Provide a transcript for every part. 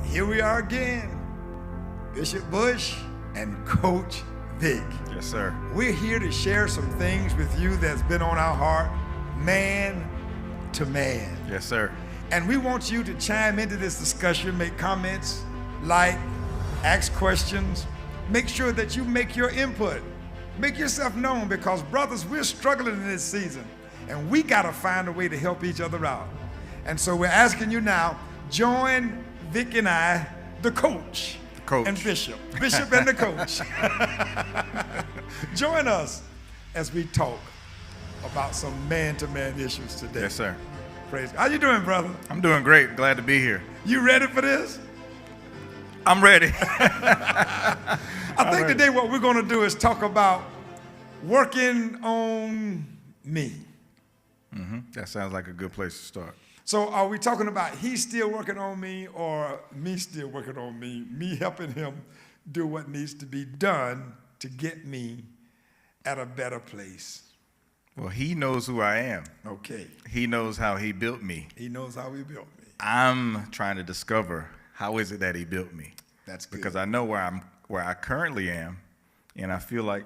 Here we are again, Bishop Bush and Coach Vic. Yes, sir. We're here to share some things with you that's been on our heart, man to man. Yes, sir. And we want you to chime into this discussion, make comments, like, ask questions. Make sure that you make your input. Make yourself known because, brothers, we're struggling in this season, and we got to find a way to help each other out. And so we're asking you now, join Vic and I, the coach. And Bishop and the coach. Join us as we talk about some man-to-man issues today. Yes, sir. Praise God. How you doing, brother? I'm doing great. Glad to be here. You ready for this? I'm ready. I think today what we're going to do is talk about working on me. That sounds like a good place to start. So are we talking about he still working on me or me still working on me helping him do what needs to be done to get me at a better place? Well, he knows who I am. Okay. He knows how he built me. He knows how he built me. I'm trying to discover how is it that he built me. That's good. Because I know where I currently am, and I feel like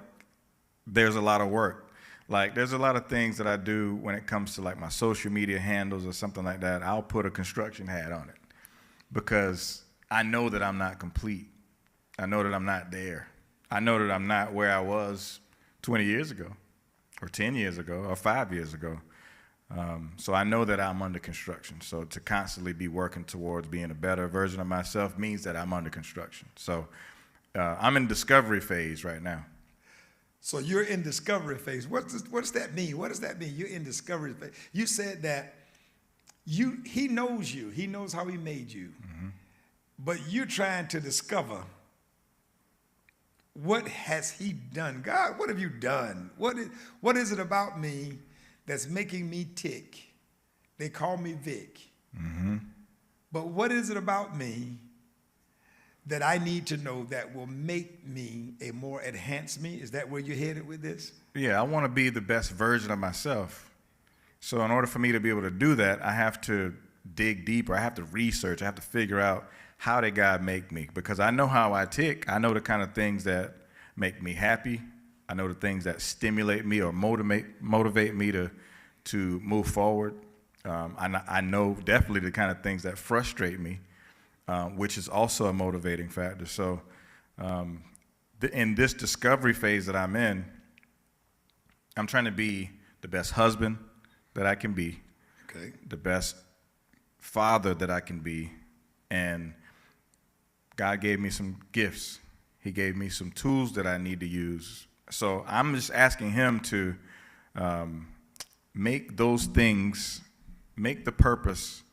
there's a lot of work. Like, there's a lot of things that I do when it comes to, like, my social media handles or something like that. I'll put a construction hat on it because I know that I'm not complete. I know that I'm not there. I know that I'm not where I was 20 years ago or 10 years ago or 5 years ago. So I know that I'm under construction. So to constantly be working towards being a better version of myself means that I'm under construction. So I'm in discovery phase right now. So you're in discovery phase. What does that mean? What does that mean? You're in discovery phase. You said that he knows you. He knows how he made you. But you're trying to discover what has he done. God, what have you done? What is it about me that's making me tick? They call me Vic. But what is it about me that I need to know that will make me a more enhanced me? Is that where you're headed with this? Yeah, I want to be the best version of myself. So in order for me to be able to do that, I have to dig deeper. I have to research. I have to figure out how did God make me? Because I know how I tick. I know the kind of things that make me happy. I know the things that stimulate me or motivate me to move forward. I know definitely the kind of things that frustrate me. Which is also a motivating factor. So in this discovery phase that I'm in, I'm trying to be the best husband that I can be, the best father that I can be, and God gave me some gifts. He gave me some tools that I need to use. So I'm just asking him to make those things, make the purpose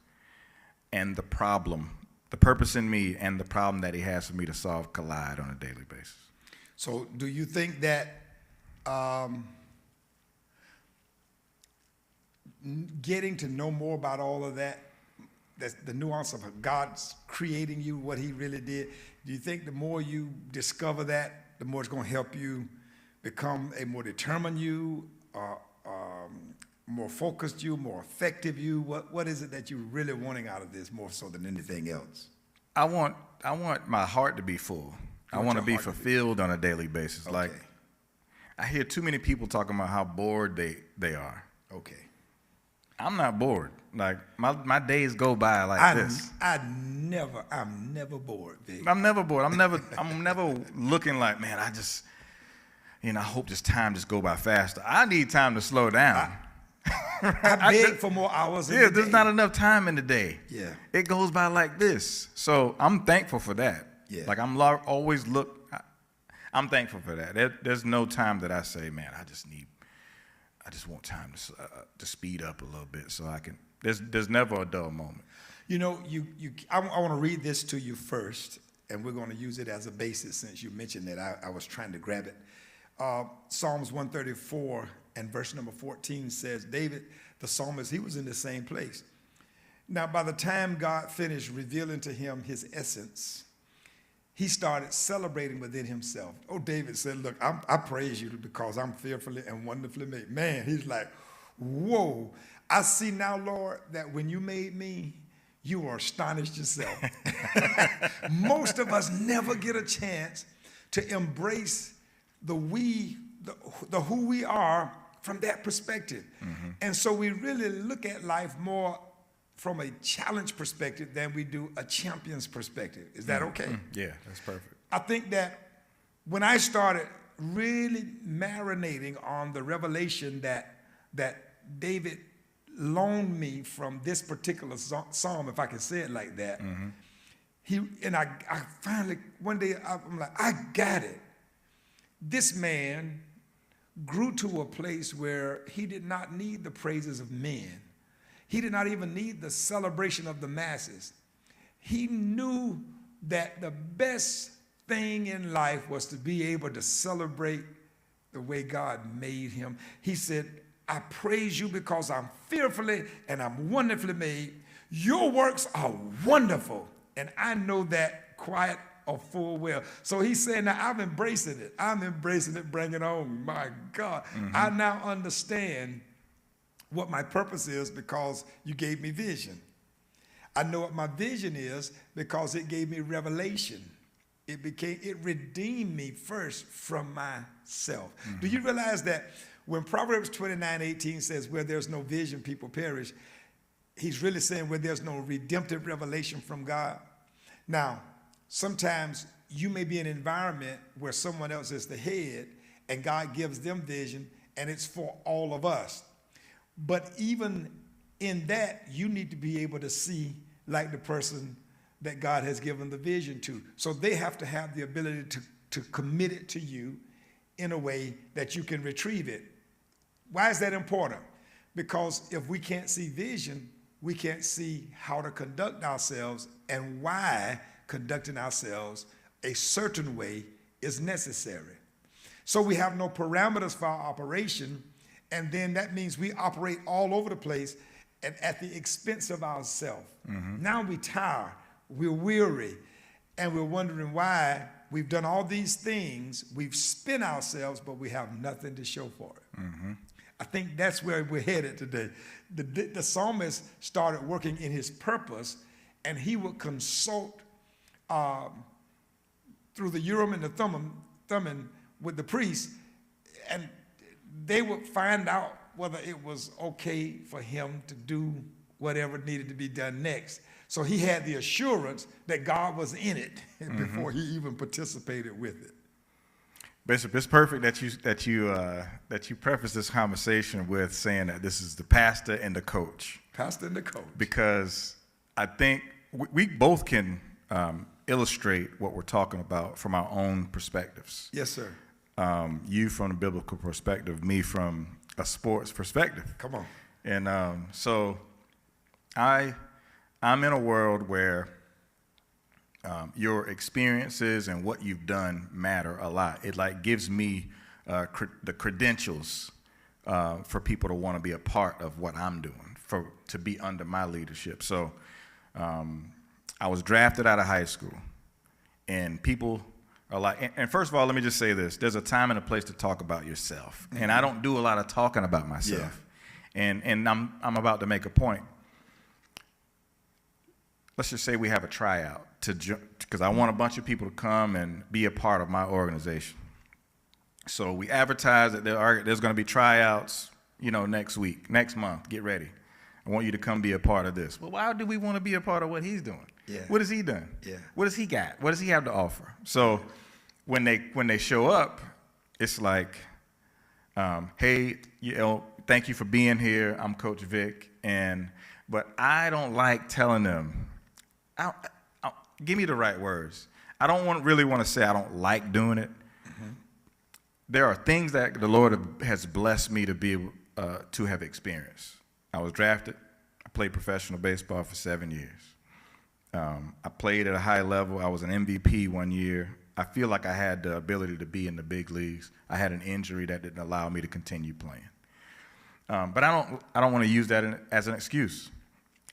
and the problem, the purpose in me and the problem that he has for me to solve collide on a daily basis. So do you think that getting to know more about all of that, that's the nuance of God's creating you, what he really did, do you think the more you discover that, the more it's going to help you become a more determined you, more focused you, more effective you? What is it that you're really wanting out of this more so than anything else? I want my heart to be full. I want to be fulfilled on a daily basis. Okay. Like, I hear too many people talking about how bored they are. Okay. I'm not bored. Like, my days go by like this. I'm never bored, Vic. I'm never bored. I'm never looking like, man, I hope this time just go by faster. I need time to slow down. I beg for more hours in the day. There's not enough time in the day. Yeah. It goes by like this. So I'm thankful for that. Yeah. Like, I'm thankful for that. There's no time that I say, man, I just want time to speed up a little bit so I can. There's never a dull moment. You know, I want to read this to you first, and we're going to use it as a basis since you mentioned that. I was trying to grab it. Psalms 134 and verse number 14 says, David, the psalmist, he was in the same place. Now, by the time God finished revealing to him his essence, he started celebrating within himself. Oh, David said, look, I praise you because I'm fearfully and wonderfully made. Man, he's like, whoa, I see now, Lord, that when you made me, you are astonished yourself. Most of us never get a chance to embrace the who we are from that perspective. And so we really look at life more from a challenge perspective than we do a champion's perspective. Is that okay? Yeah, that's perfect. I think that when I started really marinating on the revelation that David loaned me from this particular psalm, if I can say it like that, I finally, one day, I'm like, I got it. This man grew to a place where he did not need the praises of men. He did not even need the celebration of the masses. He knew that the best thing in life was to be able to celebrate the way God made him. He said, I praise you because I'm fearfully and I'm wonderfully made. Your works are wonderful. And I know that quite or full well. So he's saying, now I'm embracing it. I'm embracing it, bring it on. My God. I now understand what my purpose is because you gave me vision. I know what my vision is because it gave me revelation. It redeemed me first from myself. Do you realize that when Proverbs 29:18 says, where there's no vision, people perish, he's really saying where there's no redemptive revelation from God? Now, sometimes you may be in an environment where someone else is the head and God gives them vision and it's for all of us. But even in that, you need to be able to see like the person that God has given the vision to. So they have to have the ability to commit it to you in a way that you can retrieve it. Why is that important? Because if we can't see vision, we can't see how to conduct ourselves and why conducting ourselves a certain way is necessary. So we have no parameters for our operation, and then that means we operate all over the place and at the expense of ourselves. Now we tire, we're weary, and we're wondering why we've done all these things, we've spent ourselves, but we have nothing to show for it. I think that's where we're headed today. The psalmist started working in his purpose, and he would consult through the Urim and the Thummim with the priest, and they would find out whether it was okay for him to do whatever needed to be done next. So he had the assurance that God was in it before he even participated with it. Bishop, it's perfect that you preface this conversation with saying that this is the pastor and the coach. Pastor and the coach. Because I think we both can illustrate what we're talking about from our own perspectives. Yes, sir. You from the biblical perspective, me from a sports perspective. Come on. And so I'm in a world where your experiences and what you've done matter a lot. It like gives me the credentials for people to want to be a part of what I'm doing, to be under my leadership. So I was drafted out of high school, and people are like, and first of all, let me just say this. There's a time and a place to talk about yourself. And I don't do a lot of talking about myself. Yeah. And I'm about to make a point. Let's just say we have a tryout because I want a bunch of people to come and be a part of my organization. So we advertise that there's going to be tryouts, next month. Get ready. I want you to come be a part of this. Well, why do we want to be a part of what he's doing? Yeah. What has he done? Yeah. What does he got? What does he have to offer? So when they show up, it's like, hey, thank you for being here. I'm Coach Vic, but I don't like telling them. Give me the right words. I don't really want to say I don't like doing it. There are things that the Lord has blessed me to be able to have experienced. I was drafted. I played professional baseball for 7 years. I played at a high level. I was an MVP 1 year. I feel like I had the ability to be in the big leagues. I had an injury that didn't allow me to continue playing. But I don't want to use that as an excuse.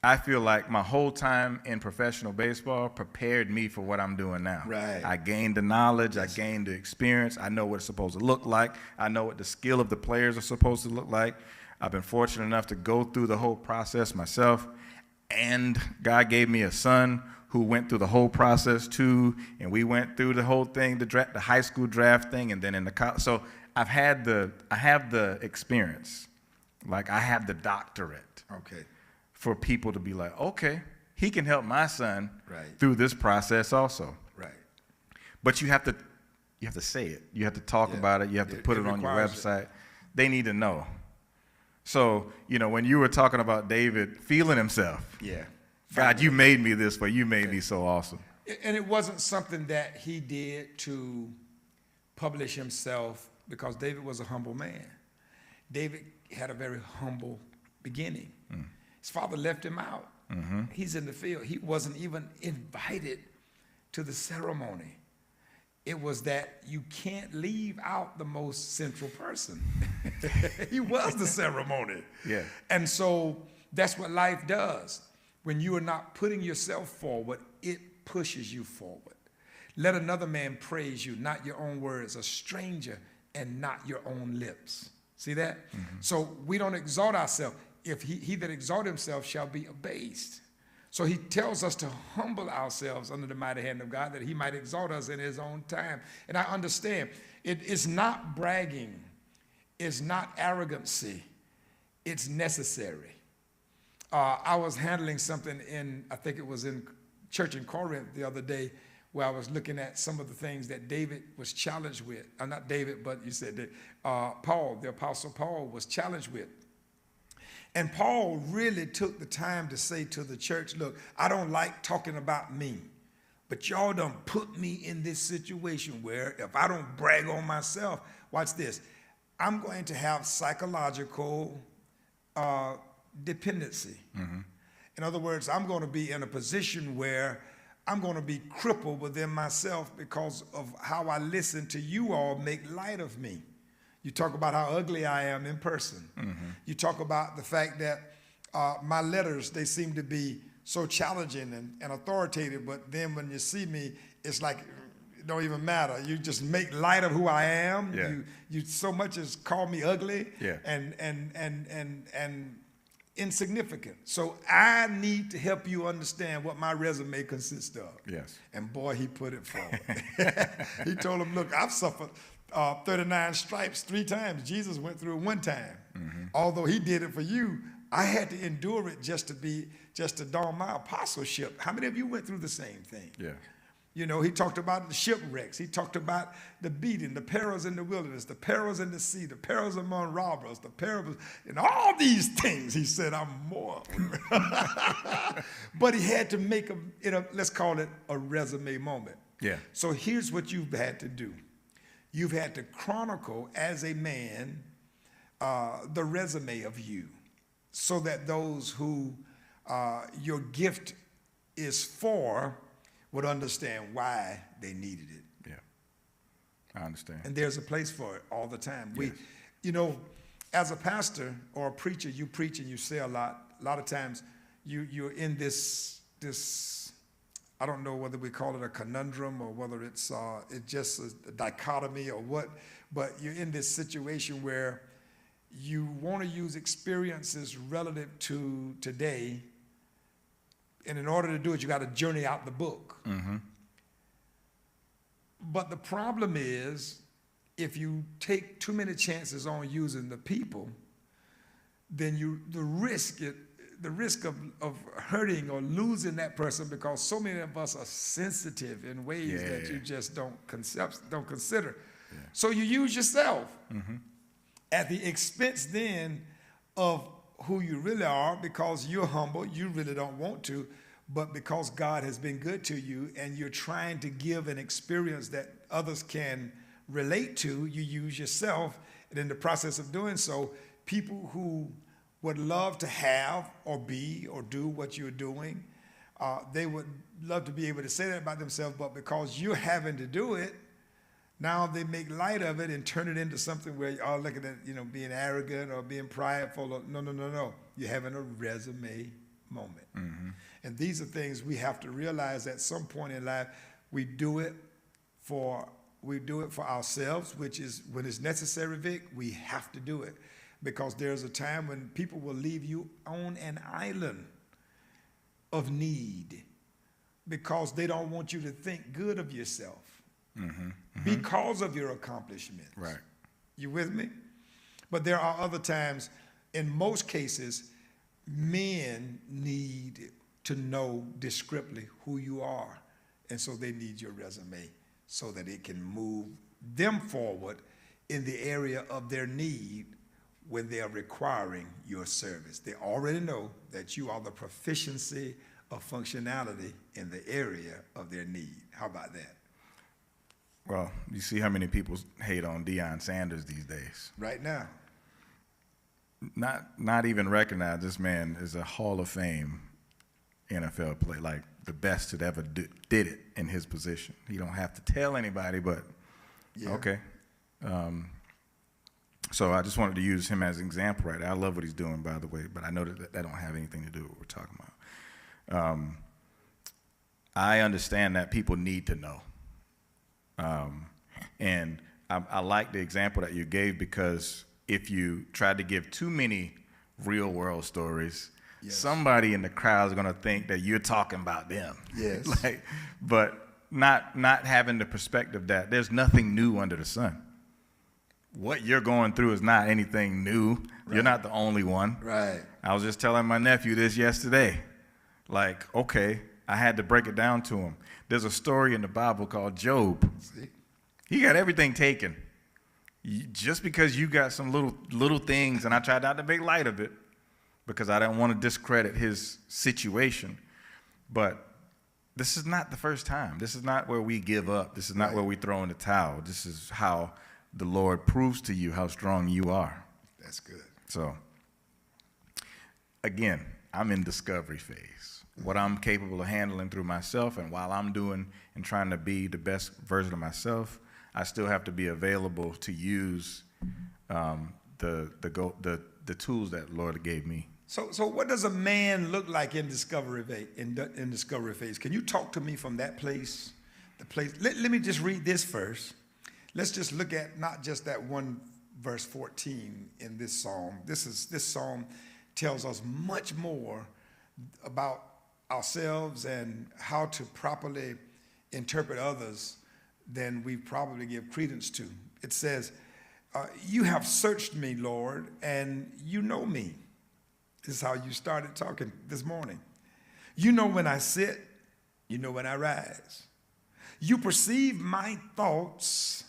I feel like my whole time in professional baseball prepared me for what I'm doing now. Right. I gained the knowledge. Yes. I gained the experience. I know what it's supposed to look like. I know what the skill of the players are supposed to look like. I've been fortunate enough to go through the whole process myself. and God gave me a son who went through the whole process too, and we went through the whole thing, the high school draft thing, and then in the college. So I have the experience, like I have the doctorate. Okay. For people to be like, okay, he can help my son Right. through this process also. Right. But you have to say it. You have to talk about it. You have to put it on your website. They need to know. So, when you were talking about David feeling himself, Yeah. God, you made me this way. You made me so awesome. And it wasn't something that he did to publish himself, because David was a humble man. David had a very humble beginning. His father left him out. He's in the field. He wasn't even invited to the ceremony. It was that you can't leave out the most central person. He was the ceremony. Yeah. And so that's what life does. When you are not putting yourself forward, it pushes you forward. Let another man praise you, not your own words, a stranger, and not your own lips. See that? So we don't exalt ourselves. If he that exalt himself shall be abased. So he tells us to humble ourselves under the mighty hand of God, that he might exalt us in his own time. And I understand, it is not bragging, it's not arrogancy, it's necessary. I was handling something I think it was in church in Corinth the other day, where I was looking at some of the things that David was challenged with. Not David, but you said that Paul, the Apostle Paul, was challenged with. And Paul really took the time to say to the church, look, I don't like talking about me, but y'all done put me in this situation where if I don't brag on myself, watch this, I'm going to have psychological dependency. In other words, I'm going to be in a position where I'm going to be crippled within myself because of how I listen to you all make light of me. You talk about how ugly I am in person. You talk about the fact that my letters, they seem to be so challenging and authoritative, but then when you see me, it's like it don't even matter. You just make light of who I am. Yeah. You so much as call me ugly. Yeah. And insignificant. So I need to help you understand what my resume consists of. Yes. And boy, he put it forward. He told him, look, I've suffered 39 stripes 3 times. Jesus went through it 1 time. Although he did it for you, I had to endure it just to don my apostleship. How many of you went through the same thing? Yeah. He talked about the shipwrecks. He talked about the beating, the perils in the wilderness, the perils in the sea, the perils among robbers, the perils, and all these things. He said, I'm more. But he had to make let's call it a resume moment. Yeah. So here's what you've had to do. You've had to chronicle as a man the resume of you, so that those who your gift is for would understand why they needed it. Yeah, I understand. And there's a place for it all the time. Yes. As a pastor or a preacher, you preach and you say a lot. A lot of times you're in this I don't know whether we call it a conundrum or whether it's just a dichotomy or what, but you're in this situation where you want to use experiences relative to today, and in order to do it, you got to journey out the book. But the problem is, if you take too many chances on using the people, then the risk of hurting or losing that person, because so many of us are sensitive in ways that you just don't consider. Yeah. So you use yourself at the expense then of who you really are, because you're humble, you really don't want to, but because God has been good to you and you're trying to give an experience that others can relate to, you use yourself. And in the process of doing so, people who would love to have or be or do what you're doing, they would love to be able to say that about themselves, but because you're having to do it, now they make light of it and turn it into something where you're all looking at, being arrogant or being prideful. Or, no. You're having a resume moment. And these are things we have to realize at some point in life. We do it for ourselves, which is when it's necessary, Vic, we have to do it. Because there's a time when people will leave you on an island of need because they don't want you to think good of yourself because of your accomplishments. Right. You with me? But there are other times, in most cases, men need to know descriptively who you are. And so they need your resume so that it can move them forward in the area of their need when they are requiring your service. They already know that you are the proficiency of functionality in the area of their need. How about that? Well, you see how many people hate on Deion Sanders these days. Right now. Not even recognize this man is a Hall of Fame NFL player, like the best that ever did it in his position. You don't have to tell anybody, but Yeah. okay. So I just wanted to use him as an example right now. I love what he's doing, by the way, but I know that don't have anything to do with what we're talking about. I understand that people need to know. And I like the example that you gave because if you tried to give too many real world stories, Yes. somebody in the crowd is going to think that you're talking about them. Yes. But not having the perspective that there's nothing new under the sun. What you're going through is not anything new. Right. You're not the only one. Right. I was just telling my nephew this yesterday. Like, okay, I had to break it down to him. There's a story in the Bible called Job. See? He got everything taken. Just because you got some little things, and I tried not to make light of it because I didn't want to discredit his situation. But this is not the first time. This is not where we give up. This is not where we throw in the towel. This is how the Lord proves to you how strong you are. That's good. So, again, I'm in discovery phase. What I'm capable of handling through myself, and while I'm doing and trying to be the best version of myself, I still have to be available to use the tools that the Lord gave me. So what does a man look like in discovery phase? Can you talk to me from that place? The place. Let me just read this first. Let's just look at not just that one verse 14 in this psalm. This psalm tells us much more about ourselves and how to properly interpret others than we probably give credence to. It says, you have searched me, Lord, and you know me. This is how you started talking this morning. You know when I sit, you know when I rise. You perceive my thoughts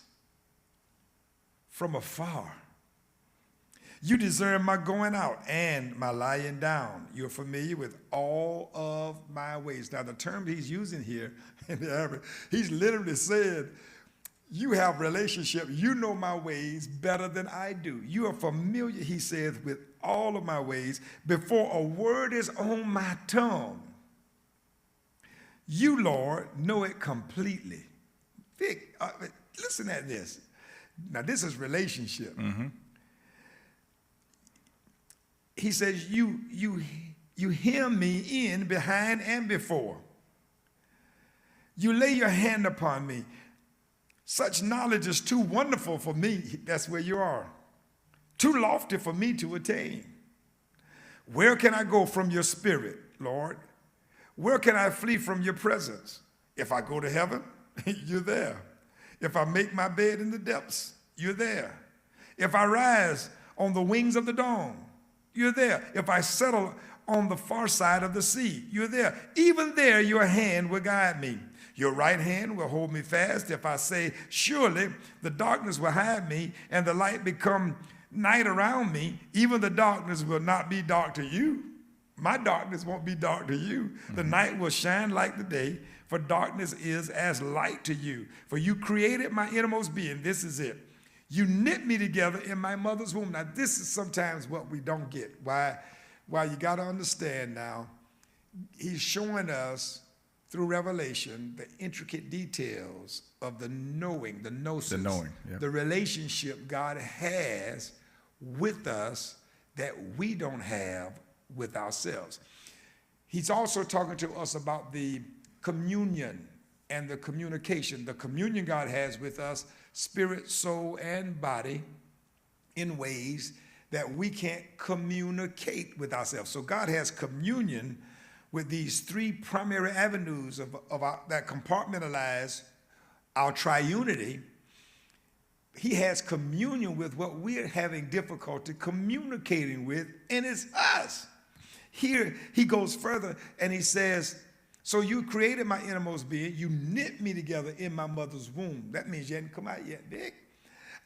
from afar. You discern my going out and my lying down. You're familiar with all of my ways. Now, the term he's using here in the Arabic, he's literally said, you have relationship. You know my ways better than I do. You are familiar, he says, with all of my ways. Before a word is on my tongue, you, Lord, know it completely. Vic, listen at this. Now, this is relationship. Mm-hmm. He says, you hem me in behind and before. You lay your hand upon me. Such knowledge is too wonderful for me. That's where you are. Too lofty for me to attain. Where can I go from your spirit, Lord? Where can I flee from your presence? If I go to heaven, you're there. If I make my bed in the depths, you're there. If I rise on the wings of the dawn, you're there. If I settle on the far side of the sea, you're there. Even there, your hand will guide me. Your right hand will hold me fast. If I say, surely the darkness will hide me and the light become night around me, even the darkness will not be dark to you. My darkness won't be dark to you. Mm-hmm. The night will shine like the day, for darkness is as light to you. For you created my innermost being. This is it. You knit me together in my mother's womb. Now, this is sometimes what we don't get. Why you got to understand now, he's showing us through revelation the intricate details of the knowing, the gnosis, yeah. The relationship God has with us that we don't have with ourselves. He's also talking to us about the communion and the communication. The communion God has with us, spirit, soul, and body, in ways that we can't communicate with ourselves. So God has communion with these three primary avenues that compartmentalize our triunity. He has communion with what we're having difficulty communicating with, and it's us. Here, he goes further and he says, so you created my innermost being. You knit me together in my mother's womb. That means you hadn't come out yet, Vic.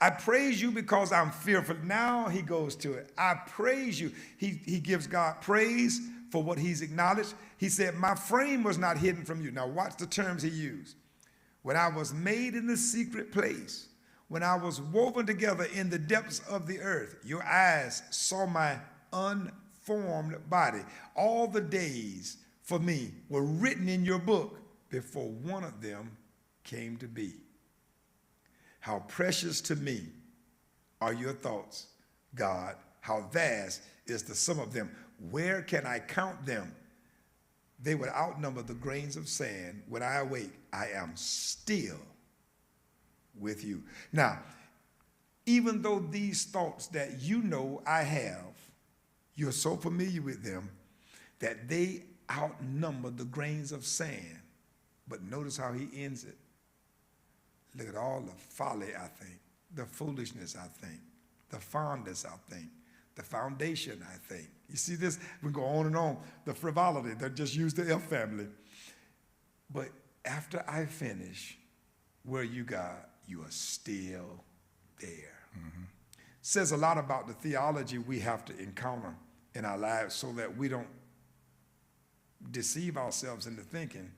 I praise you because I'm fearful. Now he goes to it. I praise you. He gives God praise for what he's acknowledged. He said, my frame was not hidden from you. Now watch the terms he used. When I was made in the secret place, when I was woven together in the depths of the earth, your eyes saw my unformed body. All the days for me were written in your book before one of them came to be. How precious to me are your thoughts, God. How vast is the sum of them. Where can I count them? They would outnumber the grains of sand. When I awake, I am still with you. Now, even though these thoughts that you know I have, you're so familiar with them that they outnumber the grains of sand. But notice how he ends it. Look at all the folly, I think, the foolishness, I think, the fondness, I think, the foundation, I think. You see this? We go on and on. The frivolity, they just use the F family. But after I finish where you got, you are still there. Mm-hmm. Says a lot about the theology we have to encounter in our lives so that we don't deceive ourselves into thinking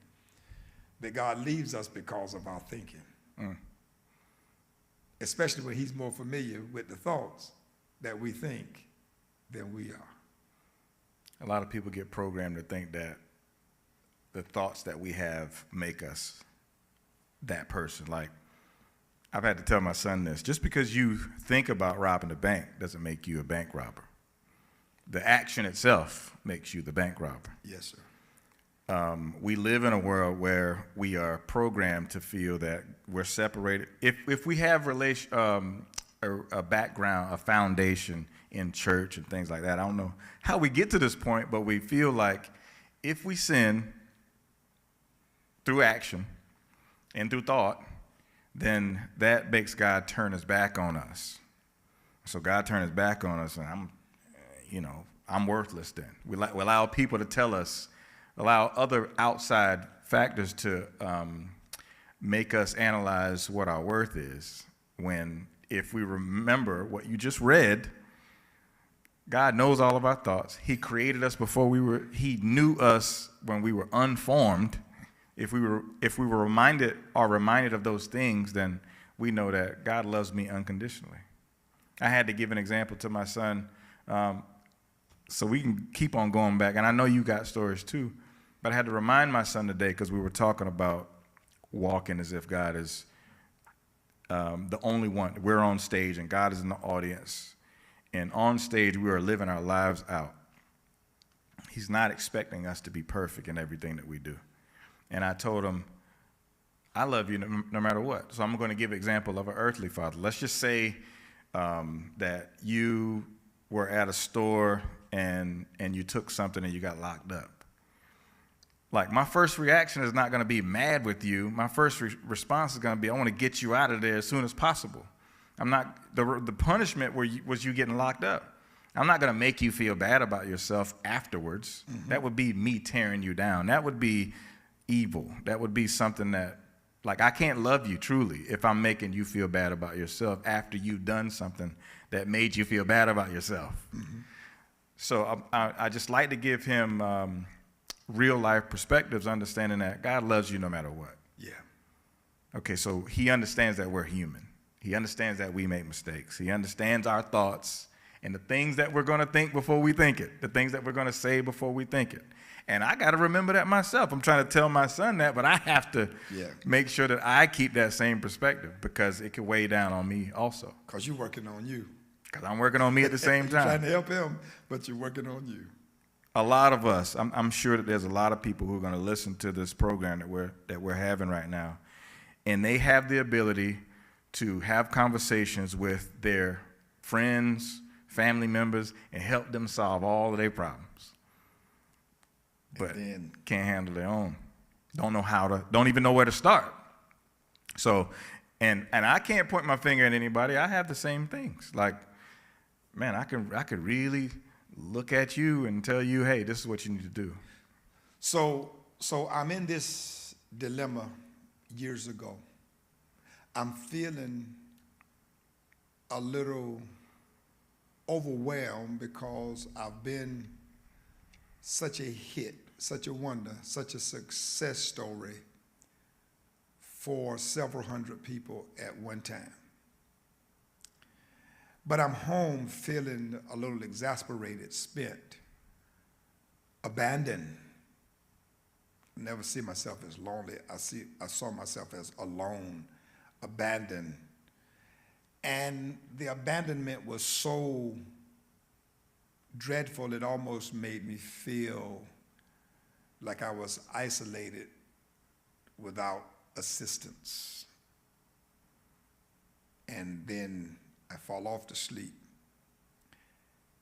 that God leaves us because of our thinking. Especially when he's more familiar with the thoughts that we think than we are. A lot of people get programmed to think that the thoughts that we have make us that person. Like, I've had to tell my son this. Just because you think about robbing a bank doesn't make you a bank robber. The action itself makes you the bank robber. Yes, sir. We live in a world where we are programmed to feel that we're separated. If we have a background, a foundation in church and things like that, I don't know how we get to this point, but we feel like if we sin through action and through thought, then that makes God turn his back on us. So God turned his back on us, and I'm worthless then. We allow people to tell us, allow other outside factors to make us analyze what our worth is, when if we remember what you just read, God knows all of our thoughts. He created us he knew us when we were unformed. If we were reminded of those things, then we know that God loves me unconditionally. I had to give an example to my son so we can keep on going back. And I know you got stories too. But I had to remind my son today, because we were talking about walking as if God is the only one. We're on stage and God is in the audience. And on stage, we are living our lives out. He's not expecting us to be perfect in everything that we do. And I told him, I love you no matter what. So I'm going to give an example of an earthly father. Let's just say that you were at a store and you took something and you got locked up. Like, my first reaction is not going to be mad with you. My first response is going to be, I want to get you out of there as soon as possible. I'm not, the punishment was you getting locked up. I'm not going to make you feel bad about yourself afterwards. Mm-hmm. That would be me tearing you down. That would be evil. That would be something that, like, I can't love you truly if I'm making you feel bad about yourself after you've done something that made you feel bad about yourself. Mm-hmm. So I just like to give him real life perspectives, understanding that God loves you no matter what. Yeah. Okay, so he understands that we're human. He understands that we make mistakes. He understands our thoughts and the things that we're going to think before we think it, the things that we're going to say before we think it. And I got to remember that myself. I'm trying to tell my son that, but I have to make sure that I keep that same perspective, because it can weigh down on me also. Because you're working on you. Because I'm working on me at the same time. You're trying to help him, but you're working on you. A lot of us, I'm sure that there's a lot of people who are going to listen to this program that we're having right now, and they have the ability to have conversations with their friends, family members, and help them solve all of their problems. but then can't handle their own. Don't even know where to start. So, and I can't point my finger at anybody. I have the same things. Like, man, I could really look at you and tell you, hey, this is what you need to do. So I'm in this dilemma years ago. I'm feeling a little overwhelmed because I've been such a hit, such a wonder, such a success story for several hundred people at one time. But I'm home feeling a little exasperated, spent, abandoned. I never see myself as lonely. I saw myself as alone, abandoned. And the abandonment was so dreadful, it almost made me feel like I was isolated without assistance. And then I fall off to sleep,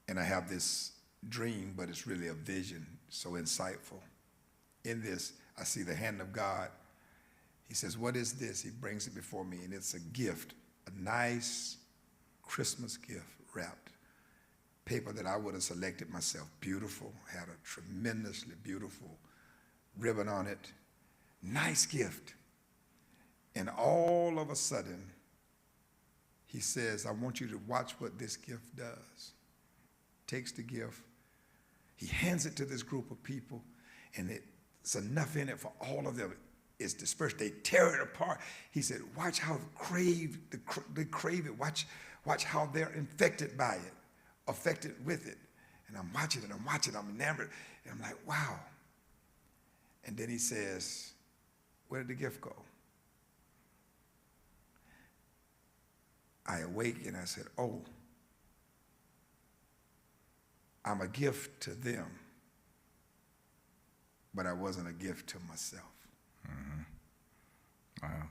and I have this dream, but it's really a vision, so insightful. In this, I see the hand of God. He says, what is this? He brings it before me, and it's a gift, a nice Christmas gift wrapped. Paper that I would have selected myself, beautiful, had a tremendously beautiful ribbon on it. Nice gift. And all of a sudden, he says, I want you to watch what this gift does. Takes the gift, he hands it to this group of people, and it's enough in it for all of them. It's dispersed. They tear it apart. He said, watch how they crave it. Watch how they're infected by it, affected with it. And I'm watching it, I'm enamored. And I'm like, wow. And then he says, where did the gift go? I awake and I said, oh, I'm a gift to them, but I wasn't a gift to myself. Mm-hmm. Wow.